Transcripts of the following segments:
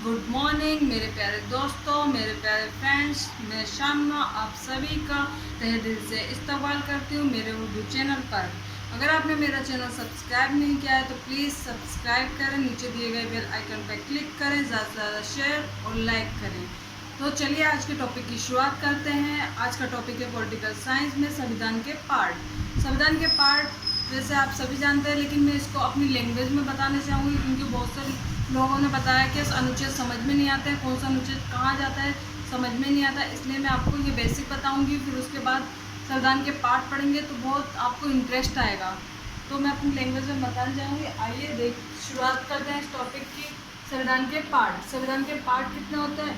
Good morning मेरे प्यारे दोस्तों, मेरे प्यारे फ्रेंड्स। मैं शामिमा आप सभी का तहे दिल से इस्तकबाल करती हूँ मेरे उर्दू चैनल पर। अगर आपने मेरा चैनल सब्सक्राइब नहीं किया है तो प्लीज़ सब्सक्राइब करें, नीचे दिए गए बेल आइकन पर क्लिक करें, ज़्यादा से ज़्यादा शेयर और लाइक करें। तो चलिए आज के टॉपिक की शुरुआत करते हैं। आज का टॉपिक है पॉलिटिकल साइंस में संविधान के पार्ट। संविधान के पार्ट वैसे आप सभी जानते हैं, लेकिन मैं इसको अपनी लैंग्वेज में बताना चाहूँगी क्योंकि बहुत सारे लोगों ने बताया कि अनुच्छेद समझ में नहीं आते हैं, कौन सा अनुच्छेद कहाँ जाता है समझ में नहीं आता, इसलिए मैं आपको ये बेसिक बताऊंगी। फिर उसके बाद संविधान के पार्ट पढ़ेंगे तो बहुत आपको इंटरेस्ट आएगा। तो मैं अपनी लैंग्वेज में बताना चाहूँगी। आइए शुरुआत करते हैं इस टॉपिक की। संविधान के पार्ट। संविधान के पार्ट कितने होते हैं?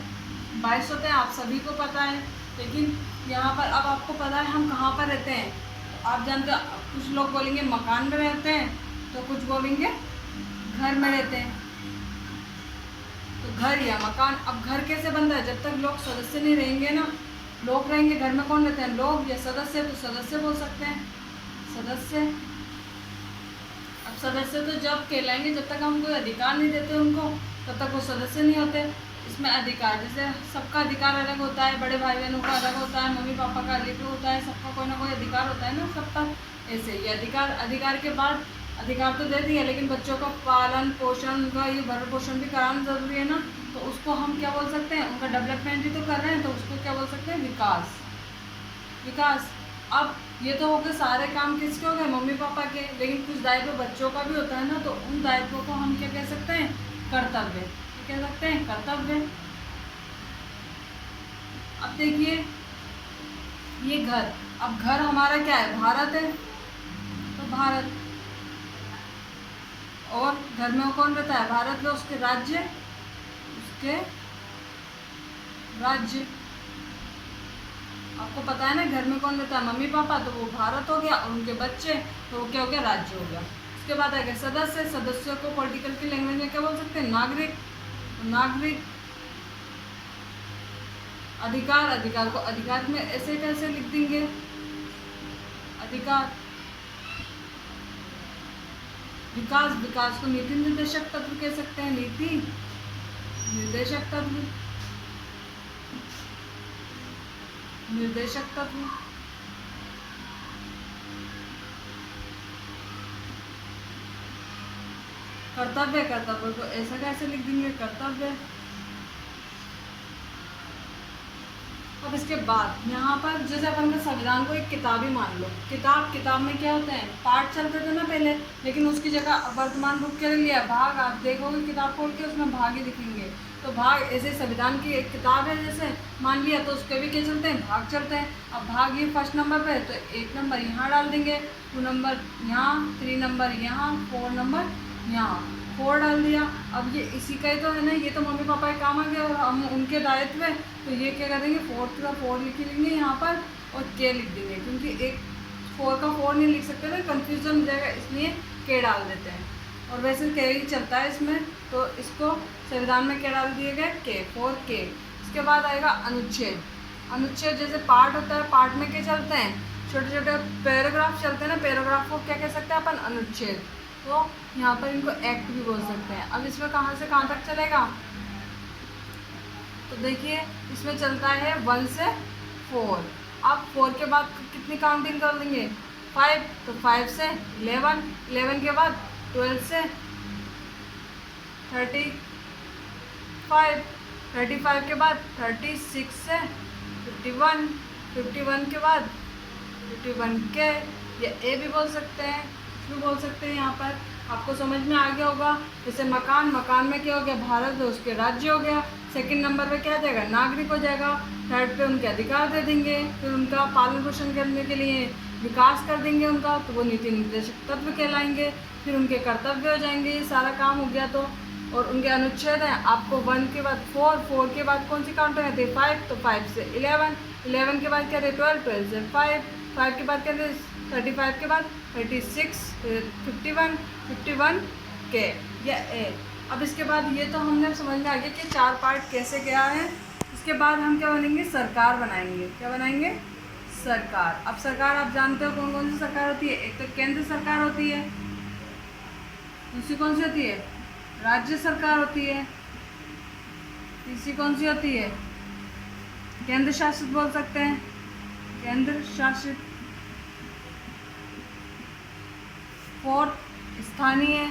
22 होते हैं, आप सभी को पता है। लेकिन यहाँ पर अब आपको पता है हम कहाँ पर रहते हैं। तो आप जानते हो, कुछ लोग बोलेंगे मकान में रहते हैं, तो कुछ बोलेंगे घर में रहते हैं। तो घर या मकान, अब घर कैसे बनता है? जब तक लोग सदस्य नहीं रहेंगे ना, लोग रहेंगे। घर में कौन रहते हैं? लोग या सदस्य। तो सदस्य बोल सकते हैं, सदस्य। अब सदस्य तो जब कहलाएंगे जब तक हम कोई अधिकार नहीं देते उनको, तब तक वो सदस्य नहीं होते। इसमें अधिकार, जैसे सबका अधिकार अलग होता है, बड़े भाई बहनों का अलग होता है, मम्मी पापा का अलग होता है, सबका कोई ना कोई अधिकार होता है ना सबका। ऐसे ये अधिकार के बाद अधिकार तो दे दिया, लेकिन बच्चों का पालन पोषण, उनका ये भरण पोषण भी कराना जरूरी है ना। तो उसको हम क्या बोल सकते हैं? उनका डेवलपमेंट भी तो कर रहे हैं, तो उसको क्या बोल सकते हैं? विकास। विकास। अब ये तो हो गए सारे काम किसके हो गए? मम्मी पापा के। लेकिन कुछ दायित्व बच्चों का भी होता है ना, तो उन दायित्वों को हम क्या कह सकते हैं? कर्तव्य। कह सकते हैं कर्तव्य। अब देखिए ये घर, अब घर हमारा क्या है? भारत है, तो भारत। और घर में कौन रहता है? भारत में उसके राज्य, उसके राज्य। आपको पता है ना घर में कौन रहता है? मम्मी पापा, तो वो भारत हो गया, और उनके बच्चे तो वो क्या हो गया? राज्य हो गया। उसके बाद आ गया सदस्य। सदस्यों को पॉलिटिकल की लैंग्वेज में क्या बोल सकते हैं? नागरिक। नागरिक। अधिकार। अधिकार को अधिकार में ऐसे कैसे लिख देंगे? अधिकार। विकास। विकास को नीति निर्देशक तत्व कह सकते हैं। नीति निर्देशक तत्व। निर्देशक तत्व। कर्तव्य। कर्तव्य को ऐसा कैसे लिख देंगे? कर्तव्य। अब इसके बाद यहाँ पर जैसे अपन का संविधान को एक किताब ही मान लो। किताब में क्या होते हैं? पार्ट चलते थे ना पहले, लेकिन उसकी जगह वर्तमान रूप क्या लिया? भाग। आप देखोगे किताब खोल के उसमें भाग ही दिखेंगे। तो भाग, ऐसे संविधान की एक किताब है जैसे मान लिया, तो उसके भी क्या चलते हैं? भाग चलते हैं। अब भाग ये फर्स्ट नंबर पे है, तो 1 नंबर यहाँ डाल देंगे, 2 नंबर यहाँ, 3 नंबर यहाँ, 4 नंबर यहाँ, 4 डाल दिया। अब ये इसी का ही तो है ना, ये तो मम्मी पापा के काम आ गया और हम उनके दायित्व है। तो ये क्या करेंगे? 4th का 4 लिख लेंगे यहाँ पर, और के लिख देंगे, क्योंकि एक 4 का 4 नहीं लिख सकते ना, कन्फ्यूजन हो जाएगा, इसलिए के डाल देते हैं। और वैसे के ही चलता है इसमें, तो इसको संविधान में क्या डाल दिए गए? के, 4 के। इसके बाद आएगा अनुच्छेद। अनुच्छेद जैसे पार्ट होता है, पार्ट में क्या चलते हैं? छोटे छोटे पैराग्राफ चलते हैं ना, पैराग्राफ को क्या कह सकते हैं अपन? अनुच्छेद। तो यहाँ पर इनको एक्ट भी बोल सकते हैं। अब इसमें कहाँ से कहाँ तक चलेगा? तो देखिए इसमें चलता है 1 से 4। अब 4 के बाद कितनी काउंटिंग कर लेंगे? 5, तो 5 से 11, 11 के बाद 12 से 35, 35 के बाद 36 से 51, 51 के बाद 51 के, या ए भी बोल सकते हैं, कुछ भी बोल सकते हैं। यहाँ पर आपको समझ में आ गया होगा। जैसे मकान, मकान में क्या हो गया? भारत, तो उसके राज्य हो गया। सेकंड नंबर पे क्या आ जाएगा? नागरिक हो जाएगा। थर्ड पे उनके अधिकार दे देंगे, फिर उनका पालन पोषण करने के लिए विकास कर देंगे उनका, तो वो नीति निर्देशक तत्व कहलाएंगे। फिर उनके कर्तव्य हो जाएंगे। ये सारा काम हो गया। तो और उनके अनुच्छेद हैं आपको 1 के बाद 4, 4 के बाद कौन सी काउंट रहती है? 5, तो 5 से 11, 11 के बाद क्या रहते? 12, 12 से 5, 5 के बाद क्या रहते? 35 के बाद 36, 51, 51 के, या ए। अब इसके बाद ये तो हमने समझ में आ गया कि 4 पार्ट कैसे क्या है। इसके बाद हम क्या बनेंगे? सरकार बनाएंगे। क्या बनाएंगे? सरकार। अब सरकार आप जानते हो कौन कौन सी सरकार होती है? एक तो केंद्र सरकार होती है, दूसरी कौन सी होती है? राज्य सरकार होती है, तीसरी कौन सी होती है? केंद्र शासित बोल सकते हैं, केंद्र शासित। फोर्थ स्थानीय,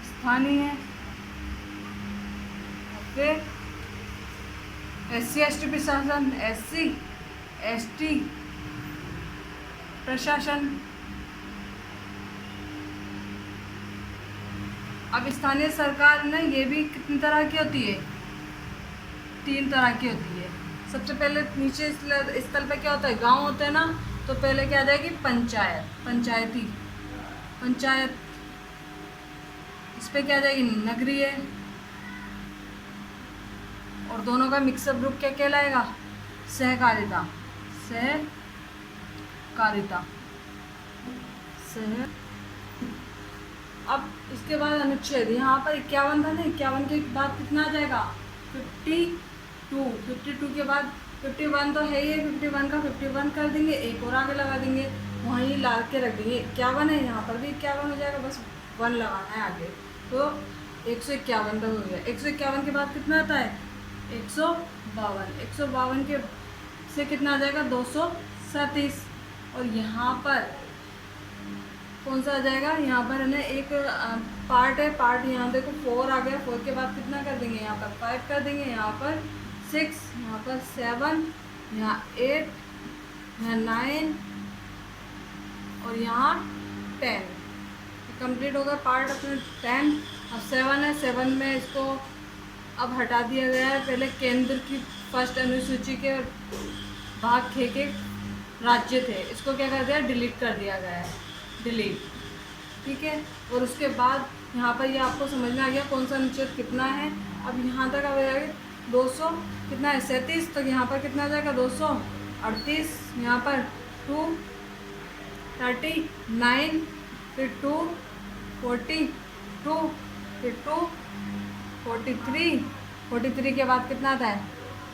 स्थानीय। फिर SC/ST प्रशासन, SC/ST प्रशासन। अब स्थानीय सरकार ना, ये भी कितनी तरह की होती है? 3 तरह की होती है। सबसे पहले नीचे स्थल पे क्या होता है? गांव होते हैं ना, तो पहले क्या आ जाएगी? पंचायत, पंचायती, पंचायत। इस पे क्या आ जाएगी? नगरीय। और दोनों का मिक्सअप रूप क्या कहलाएगा? सहकारिता, सहकारिता, सह। अब इसके बाद अनुच्छेद, यहाँ पर 51 था ना, 51 के बाद कितना आ जाएगा? 52। 52 के बाद 51 तो है ही, 51 का 51 कर देंगे, एक और आगे लगा देंगे, वहीं ला के रख देंगे। 51 है, यहाँ पर भी 51 हो जाएगा, बस 1 लगाना है आगे, तो 151 तक हो गया। 151 के बाद कितना आता है? 152। 152 के से कितना आ जाएगा? 237। और यहाँ पर कौन सा आ जाएगा? यहाँ पर है ना एक पार्ट है, पार्ट यहाँ देखो 4 आ गया। 4 के बाद कितना कर देंगे? यहाँ पर 5 कर देंगे, यहाँ पर 6, यहाँ पर 7, यहाँ 8, यहाँ 9 और यहाँ 10। कंप्लीट हो गया पार्ट अपने 10। अब 7 है, 7 में इसको अब हटा दिया गया है। पहले केंद्र की फर्स्ट अनुसूची के भाग खे के राज्य थे, इसको क्या कर दिया? डिलीट कर दिया गया है, डिलीट। ठीक है। और उसके बाद यहाँ पर ये आपको समझ में आ गया कौन सा अनुच्छेद कितना है। अब यहाँ तक आ जाएगा 200 कितना है? 37। तो यहाँ पर कितना आ जाएगा? 238। यहाँ पर 239, फिर 242, फिर 243। 43 के बाद कितना आता है?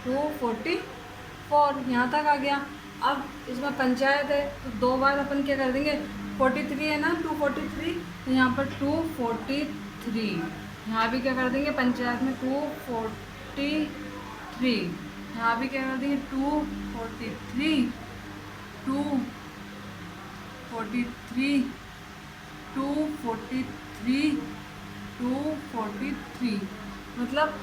244। यहाँ तक आ गया। अब इसमें पंचायत है, तो 2 बार अपन क्या कर देंगे? 43 है ना, 243, तो यहाँ पर 243। यहाँ भी क्या कर देंगे? पंचायत में 243। यहाँ भी क्या कर देंगे? 243, 243, 243, 243। मतलब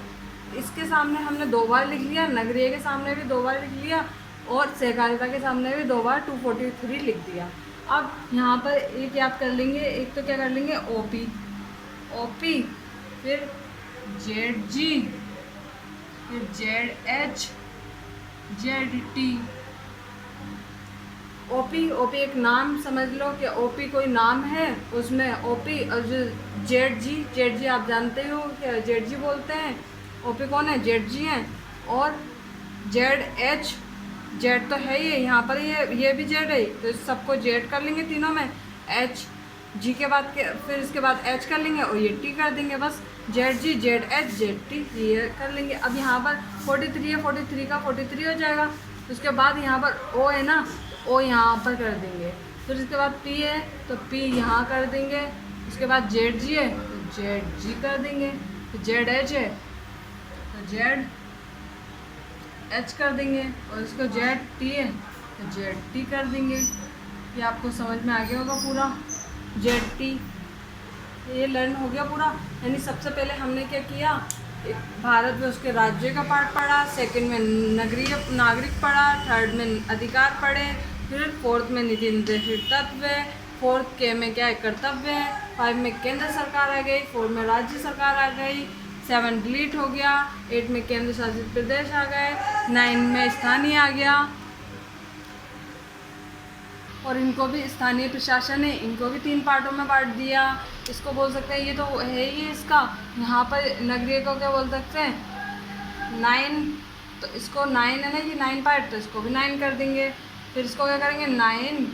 इसके सामने हमने 2 बार लिख लिया, नगरीय के सामने भी 2 बार लिख लिया, और सहकारिता के सामने भी 2 बार 243 लिख दिया। अब यहाँ पर एक याद कर लेंगे, एक तो क्या कर लेंगे? ओपी, ओपी, फिर जेड-जी, फिर जेड-एच, जेड-टी। ओपी, ओपी एक नाम समझ लो कि ओपी कोई नाम है, उसमें ओपी। और जो जेड-जी, जेड-जी आप जानते हो कि जेड-जी बोलते हैं, ओपी कौन है? जेड-जी हैं। और जेड-एच, जेड तो है ही, यहाँ पर ये भी जेड है, तो सबको जेड कर लेंगे तीनों में। एच, जी के बाद फिर इसके बाद एच कर लेंगे और ये टी कर देंगे, बस जेड-जी, जेड-एच, जेड-टी ये कर लेंगे। अब यहाँ पर 43 है, 43 का 43 हो जाएगा। उसके बाद यहाँ पर ओ है ना, ओ यहाँ पर कर देंगे। फिर इसके बाद पी है, तो पी यहाँ कर देंगे। उसके बाद जेड-जी है, तो जेड-जी कर देंगे। तो जेड-एच है, तो जेड एच कर देंगे। और इसको जेड-टी है, तो जेड-टी कर देंगे। ये आपको समझ में आ गया होगा पूरा, जेड-टी ये लर्न हो गया पूरा। यानी सबसे पहले हमने क्या किया? भारत में उसके राज्य का पार्ट पढ़ा, सेकंड में नगरीय नागरिक पढ़ा, थर्ड में अधिकार पढ़े, फिर फोर्थ में नीति निर्देशित तत्व है, फोर्थ के में क्या है? कर्तव्य है, 5 में केंद्र सरकार आ गई, 4 में राज्य सरकार आ गई, 7 डिलीट हो गया, 8 में केंद्र शासित प्रदेश आ गए, 9 में स्थानीय आ गया। और इनको भी स्थानीय प्रशासन है, इनको भी 3 पार्टों में बांट दिया। इसको बोल सकते हैं, ये तो है ही इसका। यहाँ पर नगरीय को क्या बोल सकते हैं? 9, तो इसको 9 है ना, ये 9 पार्ट, तो इसको भी 9 कर देंगे। फिर इसको क्या करेंगे? 9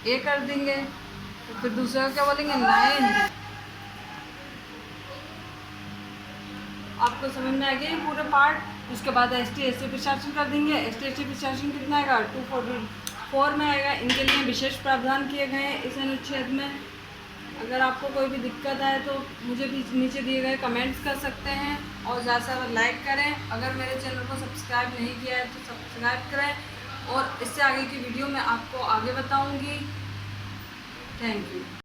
ए कर देंगे। तो फिर दूसरे को क्या बोलेंगे? 9। आपको समझ में आ गया ये पूरे पार्ट। उसके बाद ST/SC प्रशासन कर देंगे। ST/SC प्रशासन कितना आएगा? 244 में आएगा। इनके लिए विशेष प्रावधान किए गए हैं इस अनुच्छेद में। अगर आपको कोई भी दिक्कत आए तो मुझे भी नीचे दिए गए कमेंट्स कर सकते हैं, और ज़्यादा से ज़्यादा लाइक करें। अगर मेरे चैनल को सब्सक्राइब नहीं किया है तो सब्सक्राइब करें, और इससे आगे की वीडियो मैं आपको आगे बताऊंगी। Thank you.